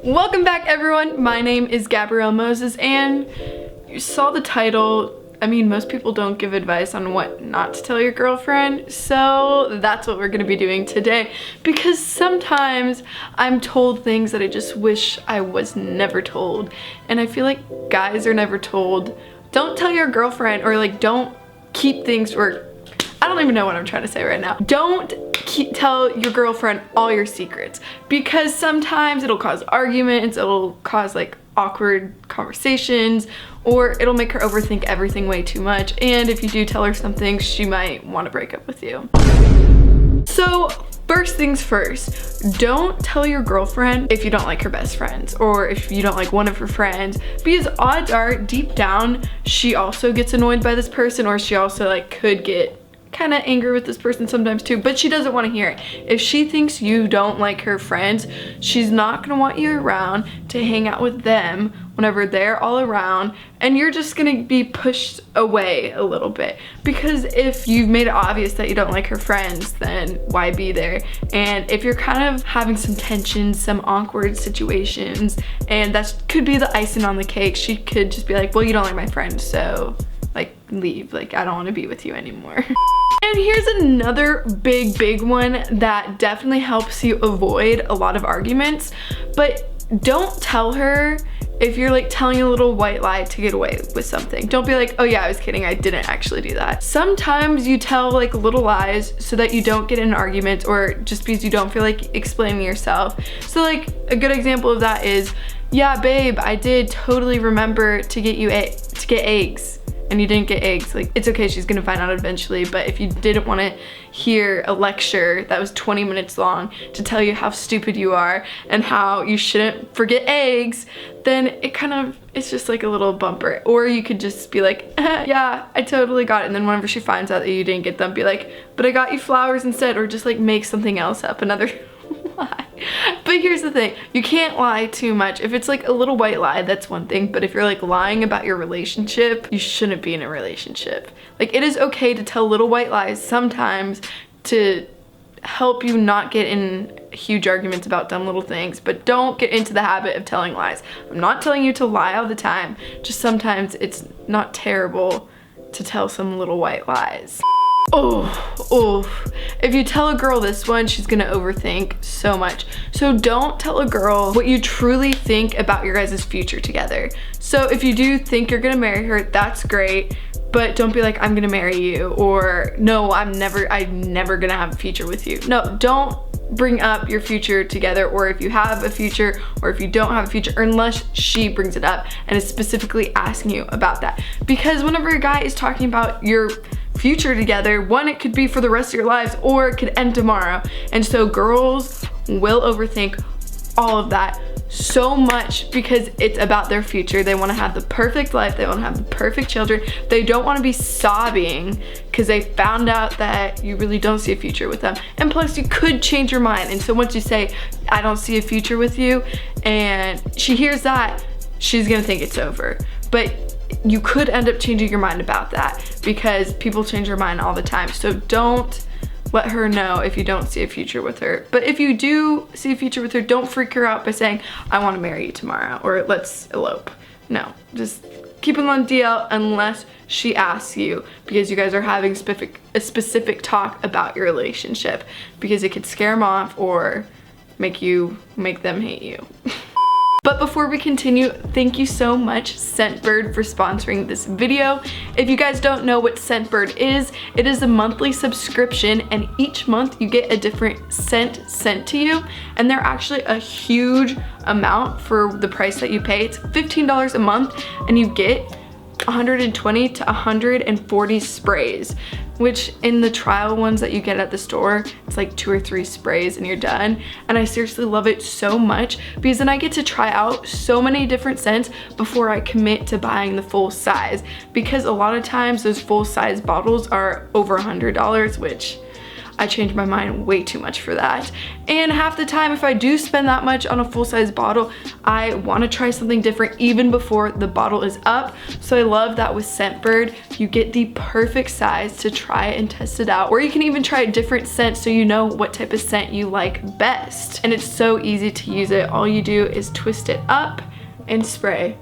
Welcome back, everyone. My name is Gabrielle Moses, and you saw the title. I mean, most people don't give advice on what not to tell your girlfriend, so that's what we're gonna be doing today, because sometimes I'm told things that I just wish I was never told, and I feel like guys are never told, don't tell your girlfriend, or like don't keep things, or I don't even know what I'm trying to say right now. Don't tell your girlfriend all your secrets, because sometimes it'll cause arguments, it'll cause like awkward conversations, or it'll make her overthink everything way too much, and if you do tell her something, she might want to break up with you. So first things first, don't tell your girlfriend if you don't like her best friends, or if you don't like one of her friends, because odds are deep down she also gets annoyed by this person, or she also like could get kind of angry with this person sometimes too, but she doesn't want to hear it. If she thinks you don't like her friends, she's not going to want you around to hang out with them whenever they're all around, and you're just going to be pushed away a little bit, because if you've made it obvious that you don't like her friends, then why be there? And if you're kind of having some tension, some awkward situations, and that could be the icing on the cake, she could just be like, well, you don't like my friends, so like leave, like I don't want to be with you anymore. And here's another big one that definitely helps you avoid a lot of arguments, but don't tell her if you're like telling a little white lie to get away with something. Don't be like, oh yeah, I was kidding, I didn't actually do that. Sometimes you tell like little lies so that you don't get in an argument, or just because you don't feel like explaining yourself. So like a good example of that is, yeah babe, I did totally remember to get you to get eggs, and you didn't get eggs. Like, it's okay, she's gonna find out eventually, but if you didn't want to hear a lecture that was 20 minutes long to tell you how stupid you are and how you shouldn't forget eggs, then it's just like a little bumper. Or you could just be like, yeah, I totally got it, and then whenever she finds out that you didn't get them, be like, but I got you flowers instead, or just like make something else up, another lie. But here's the thing, you can't lie too much. If it's like a little white lie, that's one thing, but if you're like lying about your relationship, you shouldn't be in a relationship. Like, it is okay to tell little white lies sometimes to help you not get in huge arguments about dumb little things, but don't get into the habit of telling lies. I'm not telling you to lie all the time, just sometimes it's not terrible to tell some little white lies. Oh, if you tell a girl this one, she's gonna overthink so much. So don't tell a girl what you truly think about your guys' future together. So if you do think you're gonna marry her, that's great, but don't be like, I'm gonna marry you, or no, I'm never gonna have a future with you. No, don't bring up your future together, or if you have a future, or if you don't have a future, unless she brings it up and is specifically asking you about that. Because whenever a guy is talking about your future together, one, it could be for the rest of your lives, or it could end tomorrow. And so girls will overthink all of that so much because it's about their future. They want to have the perfect life, they want to have the perfect children, they don't want to be sobbing because they found out that you really don't see a future with them. And plus, you could change your mind, and so once you say, I don't see a future with you, and she hears that, she's gonna think it's over. But you could end up changing your mind about that, because people change their mind all the time. So don't let her know if you don't see a future with her. But if you do see a future with her, don't freak her out by saying, I want to marry you tomorrow, or let's elope. No, just keep it on DL unless she asks you, because you guys are having a specific talk about your relationship, because it could scare them off or make them hate you. But before we continue, thank you so much, Scentbird, for sponsoring this video. If you guys don't know what Scentbird is, it is a monthly subscription, and each month you get a different scent sent to you, and they're actually a huge amount for the price that you pay. It's $15 a month, and you get 120 to 140 sprays, which in the trial ones that you get at the store, it's like 2 or 3 sprays and you're done. And I seriously love it so much, because then I get to try out so many different scents before I commit to buying the full size, because a lot of times those full size bottles are over $100, which I change my mind way too much for that. And half the time, if I do spend that much on a full-size bottle, I want to try something different even before the bottle is up. So I love that with Scentbird, you get the perfect size to try it and test it out. Or you can even try different scents so you know what type of scent you like best. And it's so easy to use it. All you do is twist it up and spray.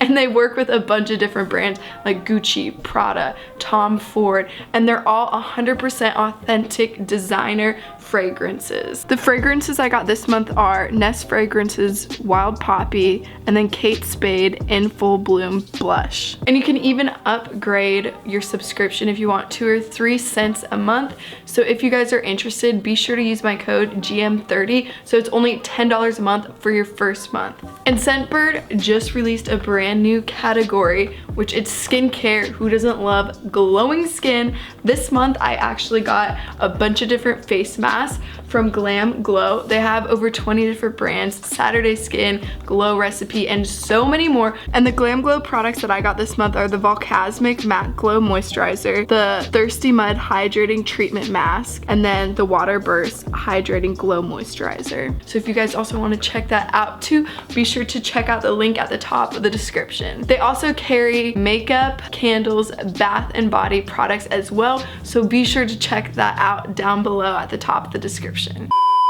And they work with a bunch of different brands like Gucci, Prada, Tom Ford, and they're all 100% authentic designer fragrances. The fragrances I got this month are Nest Fragrances Wild Poppy, and then Kate Spade In Full Bloom Blush. And you can even upgrade your subscription if you want 2 or 3 scents a month. So if you guys are interested, be sure to use my code GM30, so it's only $10 a month for your first month. And Scentbird just released a brand new category, which is skincare. Who doesn't love glowing skin? This month I actually got a bunch of different face masks from Glam Glow. They have over 20 different brands, Saturday Skin, Glow Recipe, and so many more. And the Glam Glow products that I got this month are the Volcasmic Matte Glow Moisturizer, the Thirsty Mud Hydrating Treatment Mask, and then the Water Burst Hydrating Glow Moisturizer. So if you guys also want to check that out too, be sure to check out the link at the top of the description. They also carry makeup, candles, bath and body products as well, so be sure to check that out down below at the top of the description.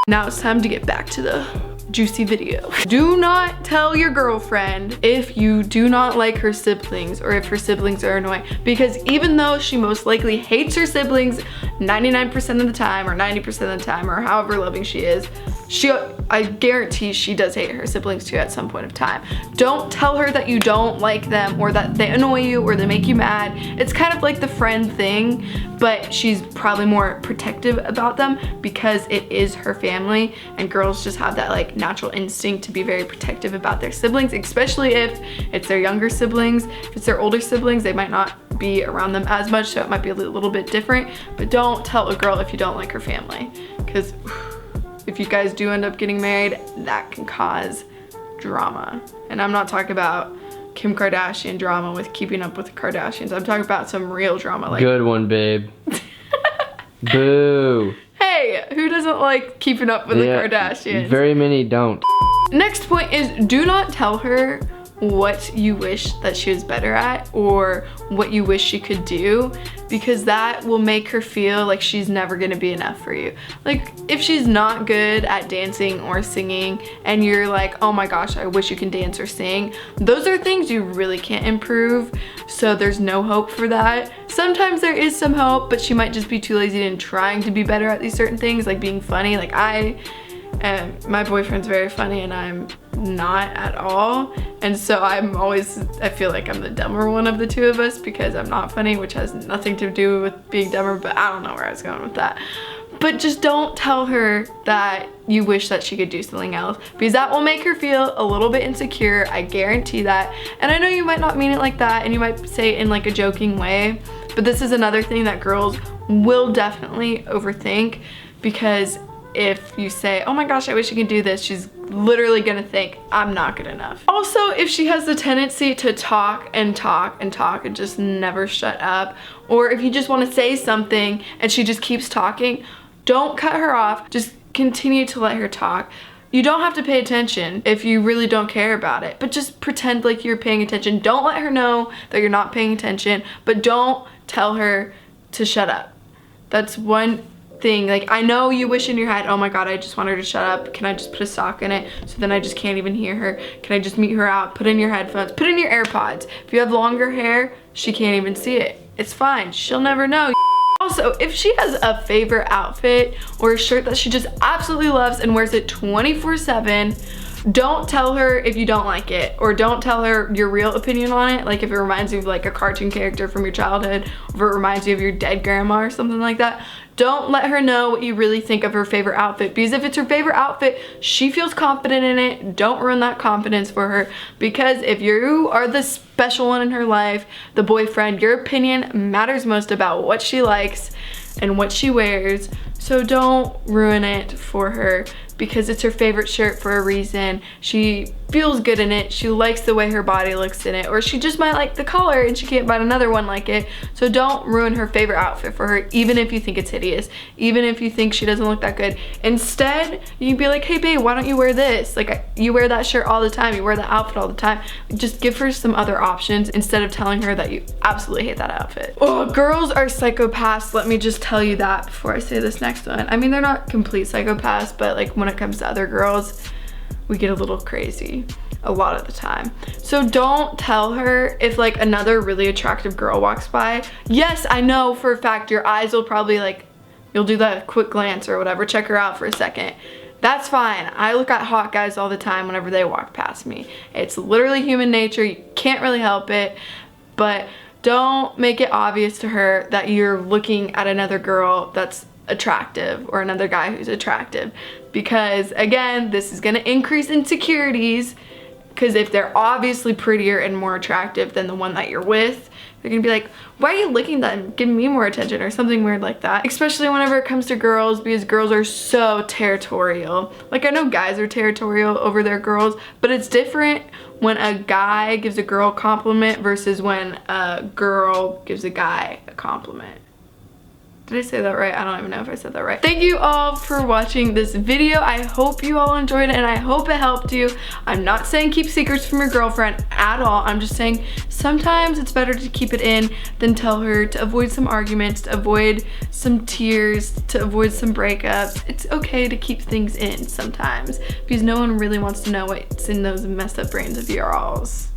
Now it's time to get back to the juicy video. Do not tell your girlfriend if you do not like her siblings or if her siblings are annoying, because even though she most likely hates her siblings 99% of the time or 90% of the time or however loving she is, I guarantee she does hate her siblings too at some point of time. Don't tell her that you don't like them or that they annoy you or they make you mad. It's kind of like the friend thing, but she's probably more protective about them because it is her family, and girls just have that like natural instinct to be very protective about their siblings, especially if it's their younger siblings. If it's their older siblings, they might not be around them as much, so it might be a little bit different. But don't tell a girl if you don't like her family, because if you guys do end up getting married, that can cause drama. And I'm not talking about Kim Kardashian drama with Keeping Up with the Kardashians. I'm talking about some real drama. Like, good one, babe. Boo. Hey, who doesn't like Keeping Up with the Kardashians? Very many don't. Next point is, do not tell her what you wish that she was better at or what you wish she could do, because that will make her feel like she's never gonna be enough for you. Like if she's not good at dancing or singing and you're like, oh my gosh, I wish you can dance or sing, those are things you really can't improve, so there's no hope for that. Sometimes there is some hope, but she might just be too lazy in trying to be better at these certain things, like being funny. Like my boyfriend's very funny and I'm not at all, and so I feel like I'm the dumber one of the two of us because I'm not funny, which has nothing to do with being dumber, but I don't know where I was going with that. But just don't tell her that you wish that she could do something else, because that will make her feel a little bit insecure, I guarantee that. And I know you might not mean it like that and you might say it in like a joking way, but this is another thing that girls will definitely overthink, because if you say, oh my gosh, I wish I could do this, she's literally gonna think, I'm not good enough. Also, if she has the tendency to talk and talk and talk and just never shut up, or if you just wanna say something and she just keeps talking, don't cut her off, just continue to let her talk. You don't have to pay attention if you really don't care about it, but just pretend like you're paying attention. Don't let her know that you're not paying attention, but don't tell her to shut up. That's one thing. Like, I know you wish in your head, oh my god, I just want her to shut up. Can I just put a sock in it so then I just can't even hear her? Can I just mute her out? Put in your headphones, put in your AirPods. If you have longer hair, she can't even see it. It's fine, she'll never know. Also, if she has a favorite outfit or a shirt that she just absolutely loves and wears it 24/7, don't tell her if you don't like it, or don't tell her your real opinion on it. Like if it reminds you of like a cartoon character from your childhood, or if it reminds you of your dead grandma or something like that. Don't let her know what you really think of her favorite outfit, because if it's her favorite outfit, she feels confident in it. Don't ruin that confidence for her, because if you are the special one in her life, the boyfriend, your opinion matters most about what she likes and what she wears. So don't ruin it for her, because it's her favorite shirt for a reason. She feels good in it, she likes the way her body looks in it, or she just might like the color and she can't find another one like it. So don't ruin her favorite outfit for her, even if you think it's hideous, even if you think she doesn't look that good. Instead, you can be like, hey babe, why don't you wear this? Like, you wear that shirt all the time, you wear that outfit all the time. Just give her some other options instead of telling her that you absolutely hate that outfit. Oh, girls are psychopaths, let me just tell you that before I say this next one. I mean, they're not complete psychopaths, but like when it comes to other girls, we get a little crazy a lot of the time. So don't tell her if like another really attractive girl walks by. Yes, I know for a fact your eyes will probably like, you'll do that quick glance or whatever, check her out for a second. That's fine. I look at hot guys all the time whenever they walk past me. It's literally human nature, you can't really help it, but don't make it obvious to her that you're looking at another girl that's attractive or another guy who's attractive, because again, this is going to increase insecurities, because if they're obviously prettier and more attractive than the one that you're with, they're gonna be like, why are you looking at them, giving me more attention, or something weird like that. Especially whenever it comes to girls, because girls are so territorial. Like, I know guys are territorial over their girls, but it's different when a guy gives a girl a compliment versus when a girl gives a guy a compliment. Did I say that right? I don't even know if I said that right. Thank you all for watching this video. I hope you all enjoyed it and I hope it helped you. I'm not saying keep secrets from your girlfriend at all. I'm just saying sometimes it's better to keep it in than tell her, to avoid some arguments, to avoid some tears, to avoid some breakups. It's okay to keep things in sometimes, because no one really wants to know what's in those messed up brains of your alls.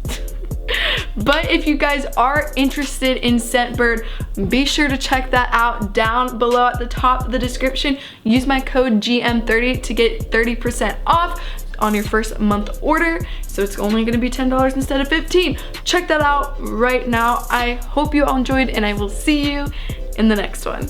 But if you guys are interested in Scentbird, be sure to check that out down below at the top of the description. Use my code GM30 to get 30% off on your first month order. So it's only gonna be $10 instead of $15. Check that out right now. I hope you all enjoyed and I will see you in the next one.